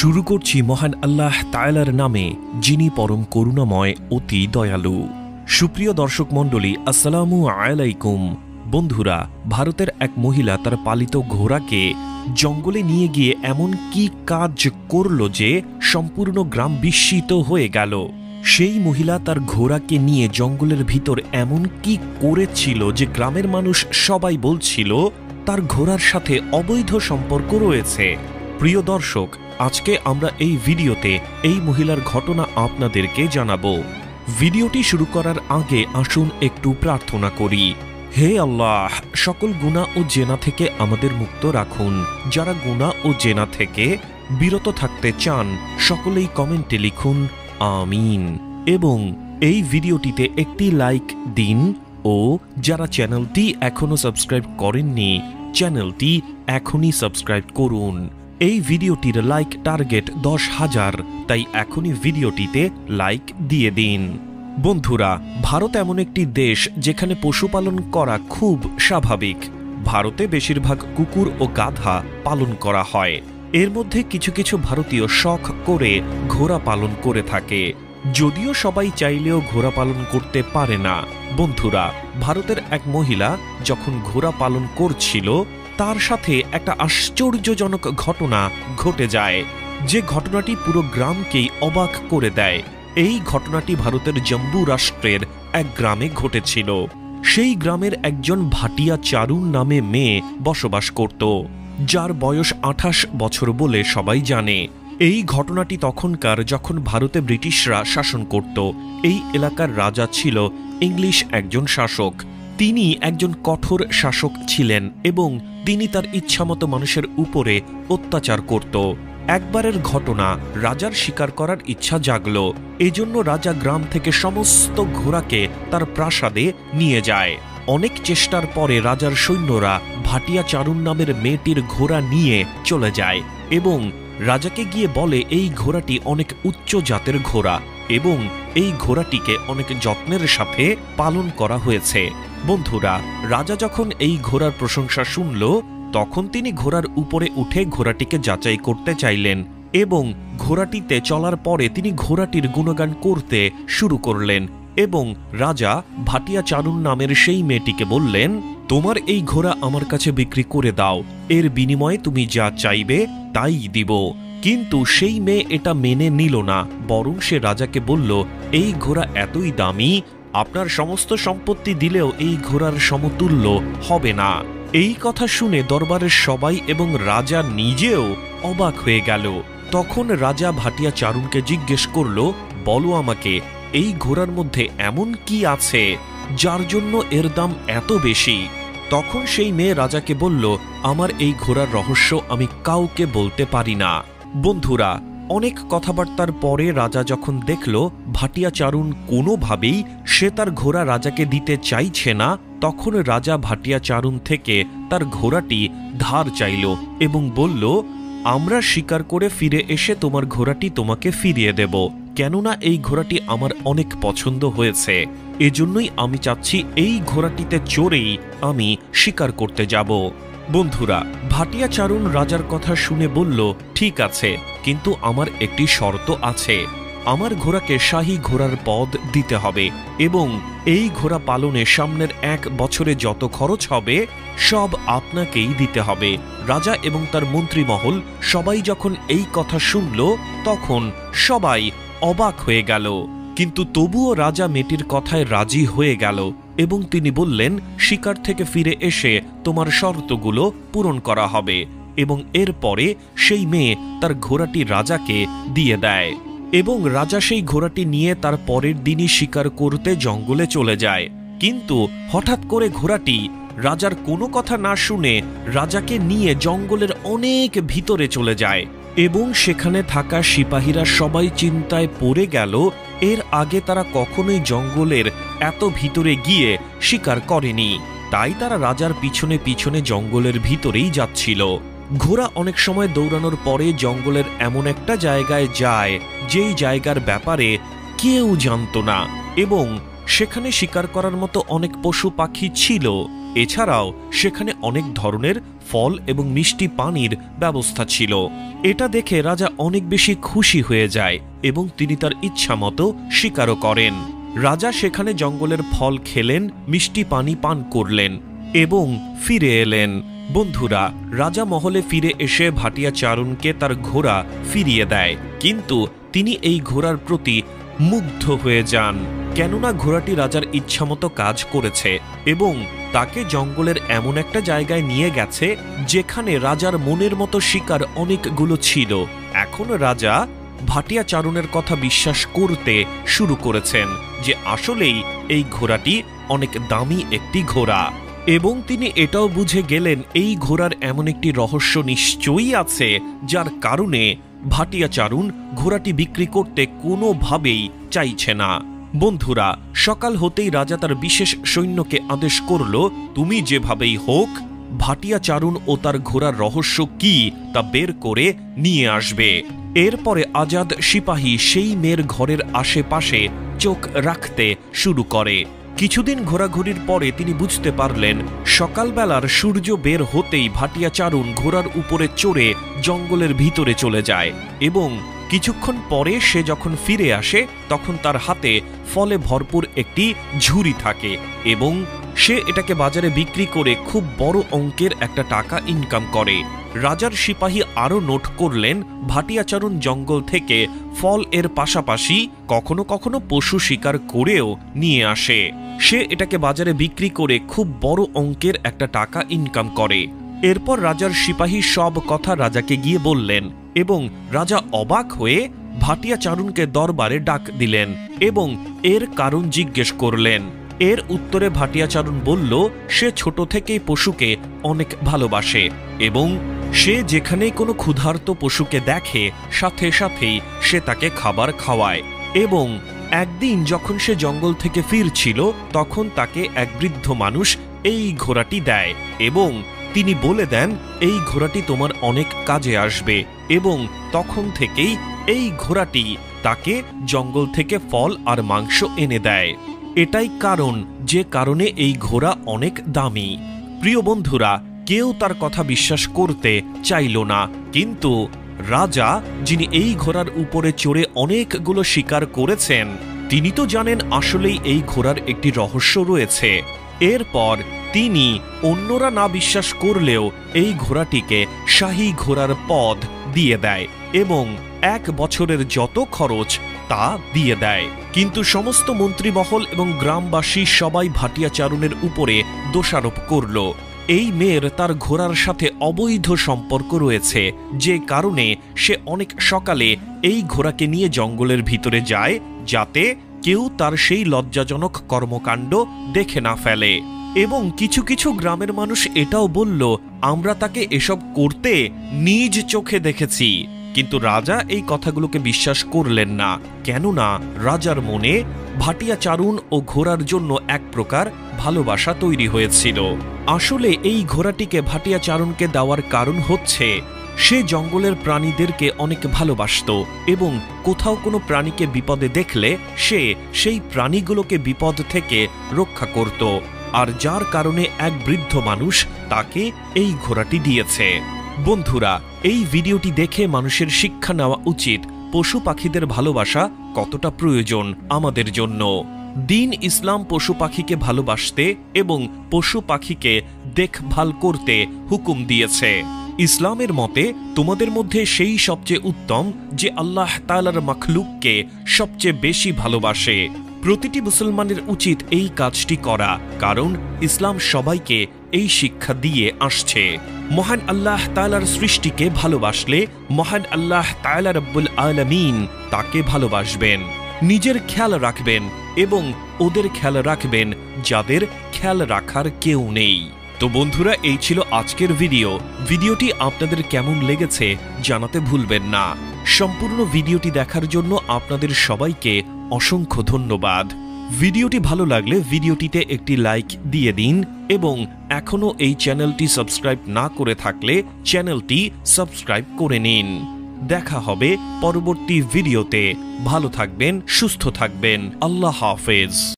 শুরু করছি মহান আল্লাহ তাআলার নামে, যিনি পরম করুণাময়, অতি দয়ালু। সুপ্রিয় দর্শক মণ্ডলী, আসসালামু আলাইকুম। বন্ধুরা, ভারতের এক মহিলা তার পালিত ঘোড়াকে জঙ্গলে নিয়ে গিয়ে এমন কি কাজ করল যে সম্পূর্ণ গ্রাম বিস্মিত হয়ে গেল। সেই মহিলা তার ঘোড়াকে নিয়ে জঙ্গলের ভিতর এমন কি করেছিল যে গ্রামের মানুষ সবাই বলছিল তার ঘোড়ার সাথে অবৈধ সম্পর্ক রয়েছে। প্রিয় দর্শক, আজকে আমরা এই ভিডিওতে এই মহিলার ঘটনা আপনাদেরকে জানাবো। ভিডিওটি শুরু করার আগে আসুন একটু প্রার্থনা করি। হে আল্লাহ, সকল গুনাহ ও জেনা থেকে আমাদের মুক্ত রাখুন। যারা গুনাহ ও জেনা থেকে বিরত থাকতে চান সকলেই কমেন্টে লিখুন আমিন, এবং এই ভিডিওটিতে একটি লাইক দিন। ও যারা চ্যানেলটি এখনো সাবস্ক্রাইব করেননি, চ্যানেলটি এখনই সাবস্ক্রাইব করুন। এই ভিডিওটির লাইক টার্গেট 10,000, তাই এখনই ভিডিওটিতে লাইক দিয়ে দিন। বন্ধুরা, ভারত এমন একটি দেশ যেখানে পশুপালন করা খুব স্বাভাবিক। ভারতে বেশিরভাগ কুকুর ও গাধা পালন করা হয়। এর মধ্যে কিছু কিছু ভারতীয় শখ করে ঘোড়া পালন করে থাকে, যদিও সবাই চাইলেও ঘোড়া পালন করতে পারে না। বন্ধুরা, ভারতের এক মহিলা যখন ঘোড়া পালন করছিল, তার সাথে একটা আশ্চর্যজনক ঘটনা ঘটে যায়, যে ঘটনাটি পুরো গ্রামকেই অবাক করে দেয়। এই ঘটনাটি ভারতের জম্মু রাষ্ট্রের এক গ্রামে ঘটেছিল। সেই গ্রামের একজন ভাটিয়া চারুন নামে মেয়ে বসবাস করত, যার বয়স 28 বছর বলে সবাই জানে। এই ঘটনাটি তখনকার, যখন ভারতে ব্রিটিশরা শাসন করত। এই এলাকার রাজা ছিল ইংলিশ একজন শাসক। তিনি একজন কঠোর শাসক ছিলেন এবং তিনি তার ইচ্ছামতো মানুষের উপরে অত্যাচার করত। একবারের ঘটনা, রাজার শিকার করার ইচ্ছা জাগল। এজন্য রাজা গ্রাম থেকে সমস্ত ঘোড়াকে তার প্রাসাদে নিয়ে যায়। অনেক চেষ্টার পরে রাজার সৈন্যরা ভাটিয়া চারুন নামের মেয়েটির ঘোড়া নিয়ে চলে যায় এবং রাজাকে গিয়ে বলে এই ঘোড়াটি অনেক উচ্চ জাতের ঘোড়া এবং এই ঘোড়াটিকে অনেক যত্নের সাথে পালন করা হয়েছে। বন্ধুরা, রাজা যখন এই ঘোড়ার প্রশংসা শুনল, তখন তিনি ঘোড়ার উপরে উঠে ঘোড়াটিকে যাচাই করতে চাইলেন এবং ঘোড়াটিতে চলার পরে তিনি ঘোড়াটির গুণগান করতে শুরু করলেন এবং রাজা ভাটিয়া চারুন নামের সেই মেয়েটিকে বললেন, তোমার এই ঘোড়া আমার কাছে বিক্রি করে দাও, এর বিনিময়ে তুমি যা চাইবে তাই দিব। কিন্তু সেই মেয়ে এটা মেনে নিল না, বরং সে রাজাকে বলল, এই ঘোড়া এতই দামি, আপনার সমস্ত সম্পত্তি দিলেও এই ঘোড়ার সমতুল্য হবে না। এই কথা শুনে দরবারের সবাই এবং রাজা নিজেও অবাক হয়ে গেল। তখন রাজা ভাটিয়া চারুনকে জিজ্ঞেস করল, বলো আমাকে, এই ঘোড়ার মধ্যে এমন কি আছে যার জন্য এর দাম এত বেশি? তখন সেই মেয়ে রাজাকে বলল, আমার এই ঘোড়ার রহস্য আমি কাউকে বলতে পারি না। বন্ধুরা, অনেক কথাবার্তার পরে রাজা যখন দেখল ভাটিয়া চারুন কোনোভাবেই সে তার ঘোড়া রাজাকে দিতে চাইছে না, তখন রাজা ভাটিয়া চারুন থেকে তার ঘোড়াটি ধার চাইল এবং বলল, আমরা শিকার করে ফিরে এসে তোমার ঘোড়াটি তোমাকে ফিরিয়ে দেব, কেননা এই ঘোড়াটি আমার অনেক পছন্দ হয়েছে। এজন্যই আমি চাচ্ছি এই ঘোড়াটিতে চড়েই আমি শিকার করতে যাব। বন্ধুরা, ভাটিয়া চারুন রাজার কথা শুনে বলল, ঠিক আছে, কিন্তু আমার একটি শর্ত আছে। আমার ঘোড়াকে শাহী ঘোড়ার পদ দিতে হবে এবং এই ঘোড়া পালনে সামনের 1 বছরে যত খরচ হবে সব আপনাকেই দিতে হবে। রাজা এবং তার মন্ত্রীমহল সবাই যখন এই কথা শুনল, তখন সবাই অবাক হয়ে গেল। কিন্তু তবুও রাজা মেয়েটির কথায় রাজি হয়ে গেল এবং তিনি বললেন, শিকার থেকে ফিরে এসে তোমার শর্তগুলো পূরণ করা হবে। এবং এরপরে সেই মেয়ে তার ঘোড়াটি রাজাকে দিয়ে দেয় এবং রাজা সেই ঘোড়াটি নিয়ে তার পরের দিনই শিকার করতে জঙ্গলে চলে যায়। কিন্তু হঠাৎ করে ঘোড়াটি রাজার কোনো কথা না শুনে রাজাকে নিয়ে জঙ্গলের অনেক ভিতরে চলে যায় এবং সেখানে থাকা সিপাহীরা সবাই চিন্তায় পড়ে গেল। এর আগে তারা কখনোই জঙ্গলের এত ভিতরে গিয়ে শিকার করেনি, তাই তারা রাজার পিছনে পিছনে জঙ্গলের ভিতরেই যাচ্ছিল। ঘোড়া অনেক সময় দৌড়ানোর পরে জঙ্গলের এমন একটা জায়গায় যায় যেই জায়গার ব্যাপারে কেউ জানত না এবং সেখানে শিকার করার মতো অনেক পশু পাখি ছিল, এছাড়াও সেখানে অনেক ধরনের ফল এবং মিষ্টি পানির ব্যবস্থা ছিল। এটা দেখে রাজা অনেক বেশি খুশি হয়ে যায় এবং তিনি তার ইচ্ছামতো শিকারও করেন। রাজা সেখানে জঙ্গলের ফল খেলেন, মিষ্টি পানি পান করলেন এবং ফিরে এলেন। বন্ধুরা, রাজা মহলে ফিরে এসে ভাটিয়া চারণকে তার ঘোড়া ফিরিয়ে দেয়, কিন্তু তিনি এই ঘোড়ার প্রতি মুগ্ধ হয়ে যান, কেননা ঘোড়াটি রাজার ইচ্ছামতো কাজ করেছে এবং তাকে জঙ্গলের এমন একটা জায়গায় নিয়ে গেছে যেখানে রাজার মনের মতো শিকার অনেকগুলো ছিল। এখন রাজা ভাটিয়া চারণের কথা বিশ্বাস করতে শুরু করেছেন যে আসলেই এই ঘোড়াটি অনেক দামি একটি ঘোড়া, এবং তিনি এটাও বুঝে গেলেন এই ঘোড়ার এমন একটি রহস্য নিশ্চয়ই আছে যার কারণে ভাটিয়া চারণ ঘোড়াটি বিক্রি করতে কোনোভাবেই চাইছে না। বন্ধুরা, সকাল হতেই রাজা তার বিশেষ সৈন্যকে আদেশ করল, তুমি যেভাবেই হোক ভাটিয়া চারণ ও তার ঘোড়ার রহস্য কি তা বের করে নিয়ে আসবে। এরপরে আজাদ সিপাহী সেই মেয়ের ঘরের আশেপাশে চোখ রাখতে শুরু করে। কিছুদিন ঘোরাঘুরির পরে তিনি বুঝতে পারলেন সকালবেলার সূর্য বের হতেই ভাটিয়া চারণ ঘোড়ার উপরে চড়ে জঙ্গলের ভিতরে চলে যায় এবং কিছুক্ষণ পরে সে যখন ফিরে আসে তখন তার হাতে ফলে ভরপুর একটি ঝুড়ি থাকে এবং সে এটাকে বাজারে বিক্রি করে খুব বড় অঙ্কের একটা টাকা ইনকাম করে। রাজার সিপাহী আরও নোট করলেন ভাটিয়া চারণ জঙ্গল থেকে ফল এর পাশাপাশি কখনো কখনো পশু শিকার করেও নিয়ে আসে। সে এটাকে বাজারে বিক্রি করে খুব বড় অঙ্কের একটা টাকা ইনকাম করে। এরপর রাজার সিপাহী সব কথা রাজাকে গিয়ে বললেন এবং রাজা অবাক হয়ে ভাটিয়া চারণকে দরবারে ডাক দিলেন এবং এর কারণ জিজ্ঞেস করলেন। এর উত্তরে ভাটিয়া চারণ বলল সে ছোট থেকেই পশুকে অনেক ভালোবাসে এবং সে যেখানেই কোনো ক্ষুধার্ত পশুকে দেখে সাথে সাথেই সে তাকে খাবার খাওয়ায়। এবং একদিন যখন সে জঙ্গল থেকে ফিরছিল তখন তাকে এক বৃদ্ধ মানুষ এই ঘোড়াটি দেয় এবং তিনি বলে দেন এই ঘোড়াটি তোমার অনেক কাজে আসবে, এবং তখন থেকেই এই ঘোড়াটি তাকে জঙ্গল থেকে ফল আর মাংস এনে দেয়। এটাই কারণ যে কারণে এই ঘোড়া অনেক দামি। প্রিয় বন্ধুরা, কেউ তার কথা বিশ্বাস করতে চাইল না, কিন্তু রাজা যিনি এই ঘোড়ার উপরে চড়ে অনেকগুলো শিকার করেছেন তিনি তো জানেন আসলেই এই ঘোড়ার একটি রহস্য রয়েছে। এরপর তিনি অন্যরা না বিশ্বাস করলেও এই ঘোড়াটিকে শাহী ঘোড়ার পদ দিয়ে দেয় এবং 1 বছরের যত খরচ তা দিয়ে দেয়। কিন্তু সমস্ত মন্ত্রীমহল এবং গ্রামবাসী সবাই ভাটিয়া চারণের উপরে দোষারোপ করল এই মেয়ের তার ঘোড়ার সাথে অবৈধ সম্পর্ক রয়েছে, যে কারণে সে অনেক সকালে এই ঘোড়াকে নিয়ে জঙ্গলের ভিতরে যায় যাতে কেউ তার সেই লজ্জাজনক কর্মকাণ্ড দেখে না ফেলে। এবং কিছু কিছু গ্রামের মানুষ এটাও বলল আমরা তাকে এসব করতে নিজ চোখে দেখেছি। কিন্তু রাজা এই কথাগুলোকে বিশ্বাস করলেন না, কেননা রাজার মনে ভাটিয়া চারণ ও ঘোড়ার জন্য এক প্রকার ভালোবাসা তৈরি হয়েছিল। আসলে এই ঘোড়াটিকে ভাটিয়া চারণকে দেওয়ার কারণ হচ্ছে সে জঙ্গলের প্রাণীদেরকে অনেক ভালোবাসত এবং কোথাও কোনো প্রাণীকে বিপদে দেখলে সে সেই প্রাণীগুলোকে বিপদ থেকে রক্ষা করত, আর যার কারণে এক বৃদ্ধ মানুষ তাকে এই ঘোড়াটি দিয়েছে। বন্ধুরা, এই ভিডিওটি দেখে মানুষের শিক্ষা নেওয়া উচিত পশু পাখিদের ভালোবাসা কতটা প্রয়োজন আমাদের জন্য। দিন ইসলাম পশু পাখিকে ভালোবাসতে এবং পশু পাখিকে দেখভাল করতে হুকুম দিয়েছে। ইসলামের মতে তোমাদের মধ্যে সেই সবচেয়ে উত্তম যে আল্লাহ তাআলার মাখলুককে সবচেয়ে বেশি ভালোবাসে। প্রতিটি মুসলমানের উচিত এই কাজটি করা, কারণ ইসলাম সবাইকে এই শিক্ষা দিয়ে আসছে। মহান আল্লাহ তাআলার সৃষ্টিকে ভালোবাসলে মহান আল্লাহ তাআলা রব্বুল আলামিন তাকে ভালোবাসবেন। নিজের খেয়াল রাখবেন এবং ওদের খেয়াল রাখবেন যাদের খেয়াল রাখার কেউ নেই। তো বন্ধুরা, এই ছিল আজকের ভিডিওটি আপনাদের কেমন লেগেছে জানাতে ভুলবেন না। সম্পূর্ণ ভিডিওটি দেখার জন্য আপনাদের সবাইকে অসংখ্য ধন্যবাদ। ভিডিওটি ভালো লাগলে ভিডিওটিতে একটি লাইক দিয়ে দিন এবং এখনো এই চ্যানেলটি সাবস্ক্রাইব না করে থাকলে চ্যানেলটি সাবস্ক্রাইব করে নিন। দেখা হবে পরবর্তী ভিডিওতে। ভালো থাকবেন, সুস্থ থাকবেন। আল্লাহ হাফেজ।